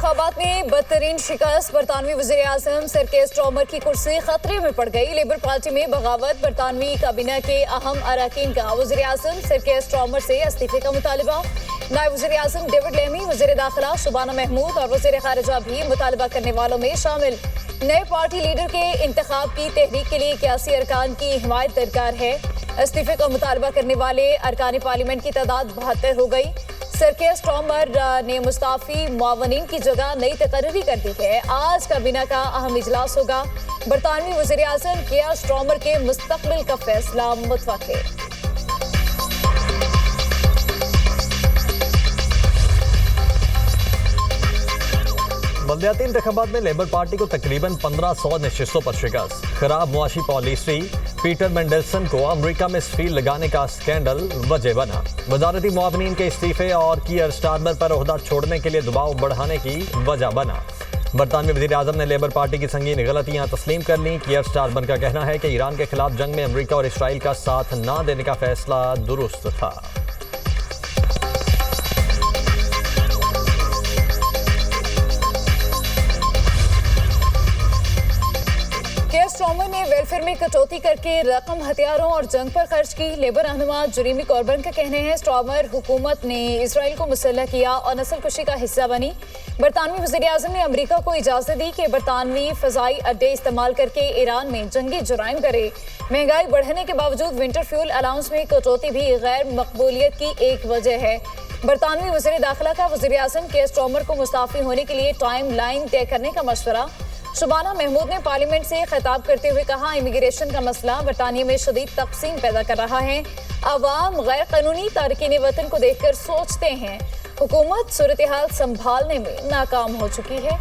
इंतखाबात में बदतरीन शिकस्त, बरतानवी वज़ीर आज़म सर केयर स्टार्मर की कुर्सी खतरे में पड़ गई। लेबर पार्टी में बगावत, बरतानवी काबीना के अहम अरकान का वज़ीर आज़म सर केयर स्टार्मर से इस्तीफे का मुतालबा। नायब वज़ीर आज़म डेविड लेमी, वज़ीर दाखिला शुबाना महमूद और वज़ीर खारिजा भी मुतालबा करने वालों में शामिल। नए पार्टी लीडर के इंतखाब की तहरीक के लिए 81 अरकान की हिमायत दरकार है। इस्तीफे का मुतालबा करने वाले अरकान पार्लियामेंट की तादाद 72 हो गई। सर केयर स्टार्मर ने मुस्ताफी मुआवनीन की जगह नई तकर्री कर दी है। आज काबीना का अहम इजलास होगा। बरतानवी वज़ीर आज़म केयर स्टार्मर के मुस्तकबिल का फैसला मुतवक्किल। बल्दियाती इंतखाबात में लेबर पार्टी को तकरीबन 1500 नशिस्तों पर शिकस्त। खराब मुआशी पॉलिसी, पीटर मेंडलसन को अमेरिका में स्फील लगाने का स्कैंडल वजह बना। वजारती मुआवनीन के इस्तीफे और कियर स्टार्मर पर ओहदा छोड़ने के लिए दबाव बढ़ाने की वजह बना। बरतानवी वज़ीर आज़म ने लेबर पार्टी की संगीन गलतियां तस्लीम कर लीं। कियर स्टार्मर का कहना है कि ईरान के खिलाफ जंग में अमेरिका और इसराइल का साथ न देने का फैसला दुरुस्त था। स्टार्मर ने वेलफेयर में कटौती करके रकम हथियारों और जंग पर खर्च की। लेबर रहनुमा जुरीमी कॉर्बन का कहना है स्टार्मर हुकूमत ने इसराइल को मुसल्लह किया और नस्ल कुशी का हिस्सा बनी। बरतानवी वज़ीर आज़म ने अमेरिका को इजाज़त दी कि बरतानवी फ़ज़ाई अड्डे इस्तेमाल करके ईरान में जंगी जुराइम करे। महंगाई बढ़ने के बावजूद विंटर फ्यूल अलाउंस में कटौती भी गैर मकबूलियत की एक वजह है। बरतानवी वज़ीर दाखिला का वज़ीर आज़म के स्टार्मर को मुस्ताफ़ी होने के लिए टाइम लाइन तय करने का मशवरा। शुबाना महमूद ने पार्लियामेंट से खिताब करते हुए कहा, इमिग्रेशन का मसला बरतानिया में शदीद तकसीम पैदा कर रहा है। अवाम गैर कानूनी तारकीन वतन को देखकर सोचते हैं हुकूमत सूरत हाल संभालने में नाकाम हो चुकी है।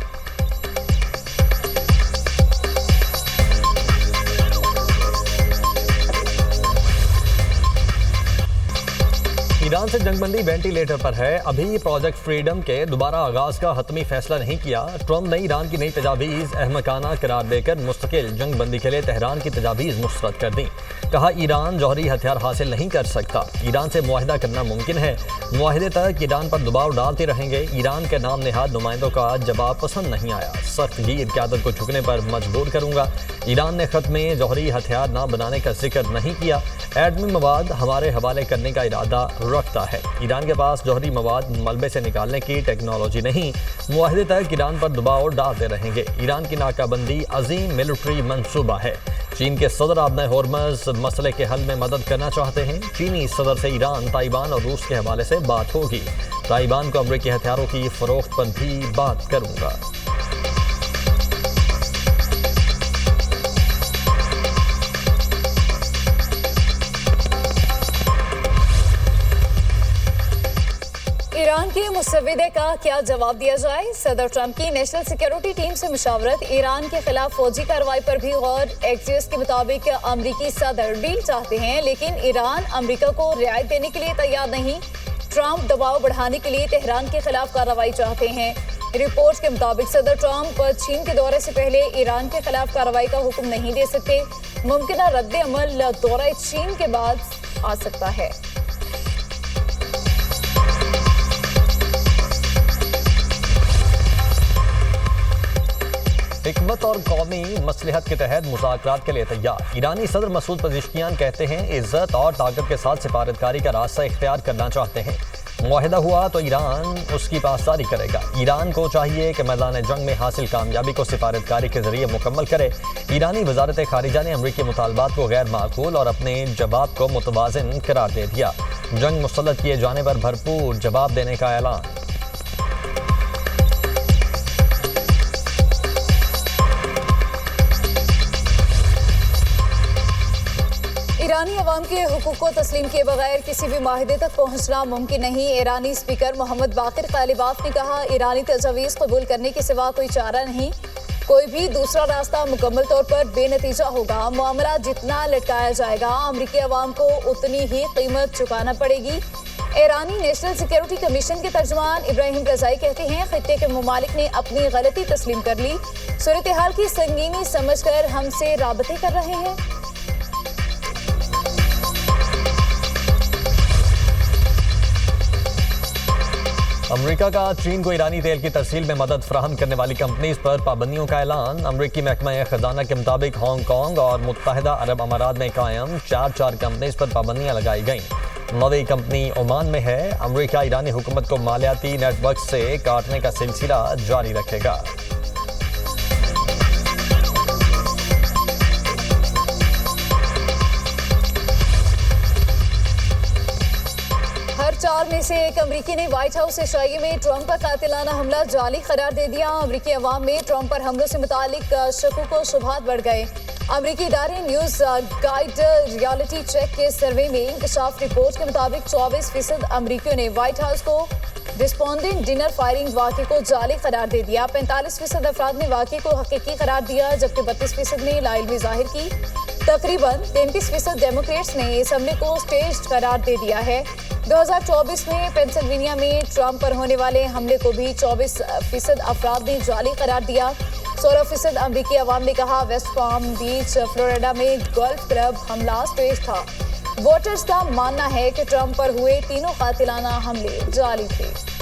ईरान से जंगबंदी वेंटिलेटर पर है। अभी प्रोजेक्ट फ्रीडम के दोबारा आगाज का हतमी फैसला नहीं किया। ट्रंप ने ईरान की नई तजावीज़ अहमकाना करार देकर मुस्तकिल जंगबंदी के लिए तेहरान की तजावीज़ मुस्तरद कर दी। कहा, ईरान जौहरी हथियार हासिल नहीं कर सकता। ईरान से मुआहिदा करना मुमकिन है। मुआहिदे तक ईरान पर दबाव डालते रहेंगे। ईरान के नाम नेहाद नुमाइंदों का जवाब पसंद नहीं आया। सख्त गिर क़यादत को झुकने पर मजबूर करूंगा। ईरान ने खत में जौहरी हथियार न बनाने का जिक्र नहीं किया। एटमी मवाद हमारे हवाले करने का इरादा रखता है। ईरान के पास जौहरी मवाद मलबे से निकालने की टेक्नोलॉजी नहीं। मुआहिदे तक ईरान पर दबाव डालते रहेंगे। ईरान की नाकाबंदी अजीम मिलिट्री मंसूबा है। चीन के सदर आबना होर्मज मसले के हल में मदद करना चाहते हैं। चीनी सदर से ईरान, ताइवान और रूस के हवाले से बात होगी। ताइवान को अमरीकी हथियारों की फरोख्त पर भी बात करूंगा। ईरान के मुसव्विदे का क्या जवाब दिया जाए? सदर ट्रंप की नेशनल सिक्योरिटी टीम से मुशावरत। ईरान के खिलाफ फौजी कार्रवाई पर भी गौर। एक्सियोस के मुताबिक अमरीकी सदर डील चाहते हैं, लेकिन ईरान अमरीका को रियायत देने के लिए तैयार नहीं। ट्रंप दबाव बढ़ाने के लिए तेहरान के खिलाफ कार्रवाई चाहते हैं। रिपोर्ट्स के मुताबिक सदर ट्रंप चीन के दौरे से पहले ईरान के खिलाफ कार्रवाई का हुक्म नहीं दे सकते। मुमकिन रद्द अमल दौरा चीन के बाद आ सकता है। हिकमत और कौमी मसलहत के तहत मुज़ाकरात के लिए तैयार। ईरानी सदर मसूद पज़ेश्कियान कहते हैं इज्जत और ताकत के साथ सिफारतकारी का रास्ता इख्तियार करना चाहते हैं। मुआहिदा हुआ तो ईरान उसकी पासदारी करेगा। ईरान को चाहिए कि मैदान जंग में हासिल कामयाबी को सिफारतकारी के जरिए मुकम्मल करे। ईरानी वजारत खारिजा ने अमरीकी मुतालबात को गैर माकूल और अपने जवाब को मुतवाज़िन करार दे दिया। जंग मुसल्लत किए जाने पर भरपूर जवाब देने का ऐलान। ईरानी अवाम के हुकूक को तस्लीम किए बगैर किसी भी माहिदे तक पहुंचना मुमकिन नहीं। ईरानी स्पीकर मोहम्मद बाकिर कालिबाफ ने कहा, ईरानी तजवीज़ कबूल करने के सिवा कोई चारा नहीं। कोई भी दूसरा रास्ता मुकम्मल तौर पर बेनतीजा होगा। मामला जितना लटकाया जाएगा, अमरीकी अवाम को उतनी ही कीमत चुकाना पड़ेगी। ईरानी नेशनल सिक्योरिटी कमीशन के तर्जुमान इब्राहिम रजाई कहते हैं, खित्ते के ममालिक ने अपनी गलती तस्लीम कर ली। सूरत हाल की संगीनी समझकर हमसे राबते कर रहे हैं। अमेरिका का चीन को ईरानी तेल की तरसील में मदद फराहम करने वाली कंपनीज पर पाबंदियों का ऐलान। अमरीकी महकमा खजाना के मुताबिक हांगकांग और मुत्तहिदा अरब अमारात में कायम चार कंपनीज पर पाबंदियां लगाई गईं। नवी कंपनी ओमान में है। अमेरिका ईरानी हुकूमत को मालियाती नेटवर्क से काटने का सिलसिला जारी रखेगा। हर 4 में से एक अमरीकी ने व्हाइट हाउस इशाइये में ट्रंप पर कातिलाना हमला जाली करार दे दिया। अमरीकी अवाम में ट्रंप पर हमलों से मुतालिक शकों को शुबहात बढ़ गए। अमरीकी इदारे न्यूज गाइड रियलिटी चेक के सर्वे में इंकशाफ रिपोर्ट के मुताबिक 24% अमरीकियों ने व्हाइट हाउस को रिस्पॉन्डेंट डिनर फायरिंग वाक़े को जाली करार दे दिया। 45% अफराद ने वाक़े को हकीकी करार दिया, जबकि 32% ने लाइल्मी जाहिर की। तकरीबन 33% डेमोक्रेट्स ने इस हमले को स्टेज्ड करार दे दिया है। 2024 में पेंसिल्वेनिया में ट्रंप पर होने वाले हमले को भी 24% अफराद ने जाली करार दिया। 16% अमरीकी अवाम ने कहा वेस्ट पाम बीच फ्लोरिडा में गोल्फ क्लब हमला स्टेज था। वोटर्स का मानना है कि ट्रंप पर हुए तीनों कातिलाना हमले जाली थे।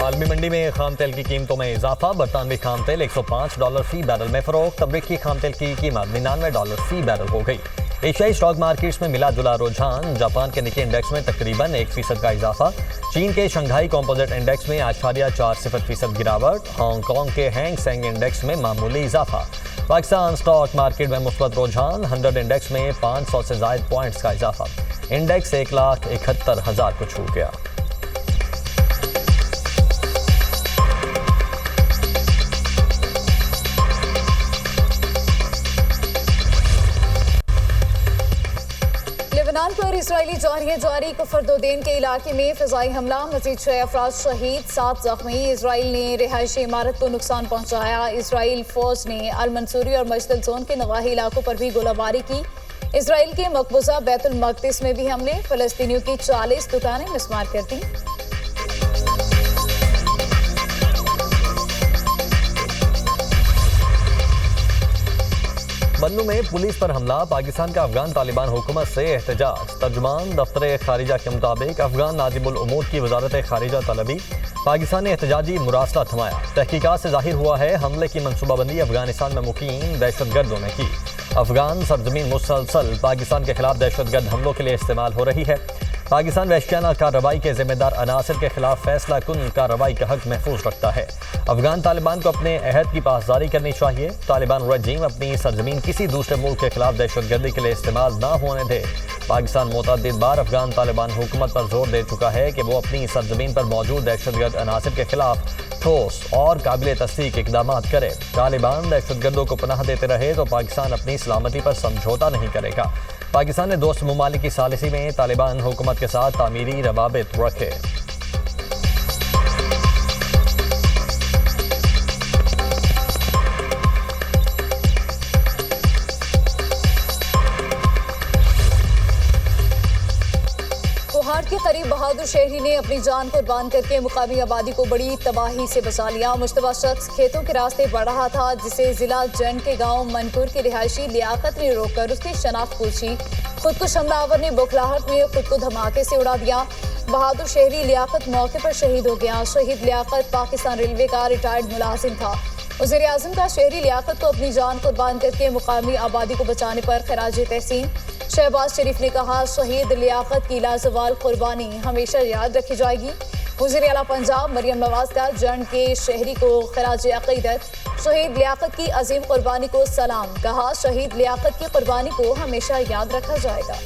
आलमी मंडी में खाम तेल की कीमतों में इजाफा। बरतानवी खाम तेल $105 फी बैरल में फरोख्त। अमरीकी खाम तेल की कीमत $99 फी बैरल हो गई। एशियाई स्टॉक मार्केट्स में मिला जुला रुझान। जापान के निक्की इंडेक्स में तकरीबन 1% का इजाफा। चीन के शंघाई कंपोजिट इंडेक्स में 8.40% गिरावट। हांगकांग के हैंग सेंग इंडेक्स में मामूली इजाफा। पाकिस्तान स्टॉक मार्केट में मुस्बत रुझान। 100 इंडेक्स में 500 से ज्यादा पॉइंट्स का इजाफा। इंडेक्स 1,71,000 को छू गया। लेबनान पर इजरायली जारी कुफरदोदेन के इलाके में फिजाई हमला। मजीद 6 अफराद शहीद, 7 जख्मी। इजराइल ने रिहायशी इमारत को नुकसान पहुंचाया। इजराइल फौज ने अल मंसूरी और मजदल जोन के नवाही इलाकों पर भी गोलाबारी की। इजराइल के मकबूजा बैतुल मकदिस में भी हमले। फलस्तीनियों की 40 दुकानें मिसमार कर दी। बन्नू में पुलिस पर हमला। पाकिस्तान का अफगान तालिबान हुकूमत से एहतजाज। तर्जुमान दफ्तर खारिजा के मुताबिक अफगान नाजिबुल उमूर की वजारत खारिजा तलबी। पाकिस्तान ने एहतजाजी मुरासला थमाया। तहकीकात से जाहिर हुआ है हमले की मनसूबाबंदी अफगानिस्तान में मुकीम दहशतगर्दों ने की। अफगान सरजमीन मुसलसल पाकिस्तान के खिलाफ दहशतगर्द हमलों के लिए इस्तेमाल हो रही है। पाकिस्तान वहशियाना कार्रवाई के जिम्मेदार अनासर के खिलाफ फैसला कुन कार्रवाई का हक महफूज रखता है। अफगान तालिबान को अपने अहद की पासदारी करनी चाहिए। तालिबान रजीम अपनी सरजमीन किसी दूसरे मुल्क के खिलाफ दहशतगर्दी के लिए इस्तेमाल ना होने दे। पाकिस्तान मुतअद्दिद बार अफगान तालिबान हुकूमत पर जोर दे चुका है कि वो अपनी सरजमीन पर मौजूद दहशतगर्द अनासर के खिलाफ ठोस और काबिल तस्दीक इकदाम करे। तालिबान दहशतगर्दों को पनाह देते रहे तो पाकिस्तान अपनी सलामती पर समझौता नहीं करेगा। पाकिस्तान ने दोस्त ममालिक की सालिसी में तालिबान हुकूमत के साथ तामीरी रवाबित रखे। कोहाट के करीब बहादुर शहरी ने अपनी जान कुर्बान करके मुकामी आबादी को बड़ी तबाही से बचा लिया। मुश्तबा शख्स खेतों के रास्ते बढ़ रहा था, जिसे जिला जंड के गांव मनपुर के रिहायशी लियाकत ने रोककर उसकी शनाख्त पूछी। खुदकुश हमलावर ने बौखलाहट में खुद को धमाके से उड़ा दिया। बहादुर शहरी लियाकत मौके पर शहीद हो गया। शहीद लियाकत पाकिस्तान रेलवे का रिटायर्ड मुलाजिम था। वज़ीर आज़म का शहरी लियाकत को अपनी जान कुर्बान करके मुकामी आबादी को बचाने पर खराज तहसीन। शहबाज शरीफ ने कहा शहीद लियाकत की लाजवाल कुर्बानी हमेशा याद रखी जाएगी। वज़ीर आला पंजाब मरियम नवाज का जंड के शहरी को खराज अक़ीदत। शहीद लियाकत की अजीम कुर्बानी को सलाम। कहा शहीद लियाकत की कुर्बानी को हमेशा याद रखा जाएगा।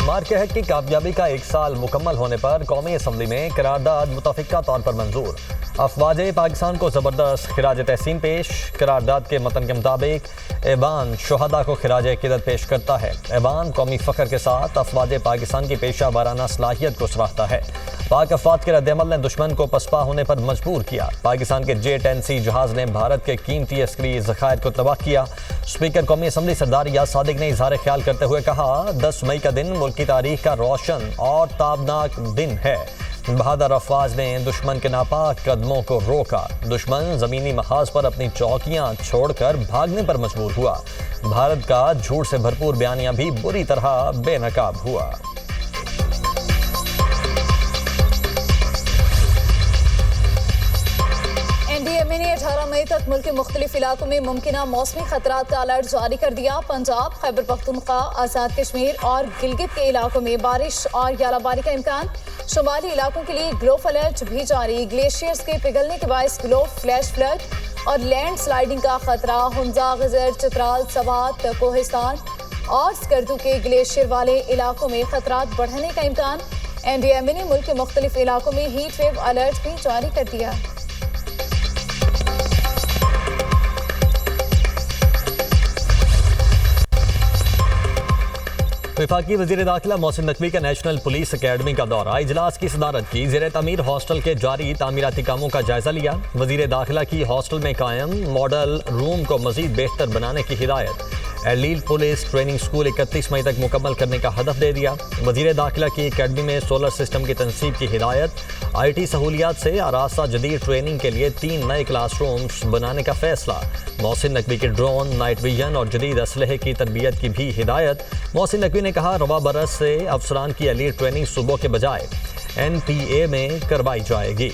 मार्क के हक की कामयाबी का 1 साल मुकम्मल होने पर कौमी असम्बली में करारदाद मुतफ़िक़ा तौर पर मंजूर। अफवाज पाकिस्तान को ज़बरदस्त खिराज तहसीन पेश। करारदाद के मतन के मुताबिक ऐवान शहदा को खिराज अक़ीदत पेश करता है। ऐवान कौमी फ़ख्र के साथ अफवाज पाकिस्तान की पेशा वाराना सलाहियत को सराहता है। पाक अफवाज के रद्दअमल ने दुश्मन को पसपा होने पर मजबूर किया। पाकिस्तान के J-10C जहाज़ ने भारत के कीमती अस्करी ज़खायर को तबाह किया। स्पीकर कौमी असम्बली सरदार याद सादिक ने इज़हार ख्याल करते हुए कहा 10 मई का दिन मुल्क की तारीख का रोशन और ताबनाक दिन है। बहादुर अफवाज ने दुश्मन के नापाक कदमों को रोका। दुश्मन जमीनी महाज पर अपनी चौकियां छोड़कर भागने पर मजबूर हुआ। भारत का झूठ से भरपूर बयानिया भी बुरी तरह बेनकाब हुआ। एनडीएमए ने 18 मई तक मुल्क के मुख्तलिफ इलाकों में मुमकिना मौसमी खतरात का अलर्ट जारी कर दिया। पंजाब, खैबर पख्तूनख्वा, आज़ाद कश्मीर और गिलगित के इलाकों में बारिश और यालाबारी का इम्कान। शुमाली इलाकों के लिए ग्लोफ अलर्ट भी जारी। ग्लेशियर्स के पिघलने के बायस ग्लोफ, फ्लैश फ्लड और लैंड स्लाइडिंग का खतरा। हुंजा, गजर, चित्राल, सवात, कोहिस्तान और स्कर्दू के ग्लेशियर वाले इलाकों में खतरात बढ़ने का इम्कान। एनडीएमए ने मुल्क के मुख्तलिफ इलाकों में हीट वेव अलर्ट भी जारी कर दिया। वफाकी वज़ीर दाखिला मोहसिन नकवी का नेशनल पुलिस अकेडमी का दौरा। इजलास की सदारत की। ज़ेर तमीर हॉस्टल के जारी तामीराती कामों का जायजा लिया। वज़ीर दाखिला की हॉस्टल में कायम मॉडल रूम को मजीद बेहतर बनाने की हिदायत। एलील पुलिस ट्रेनिंग स्कूल 31 मई तक मुकम्मल करने का हदफ दे दिया। वज़ीर दाखिला की अकेडमी में सोलर सिस्टम की तनसीब की हिदायत। IT सहूलियात से आरास्ता जदीद ट्रेनिंग के लिए 3 नए क्लासरूम्स बनाने का फैसला। मोहसिन नकवी के ड्रोन, नाइट विजन और जदीद असलहे की तरबियत की भी हिदायत। मोहसिन नकवी ने कहा, रवा बरस से अफसरान की एलीट ट्रेनिंग सूबों के बजाय NPA में करवाई जाएगी।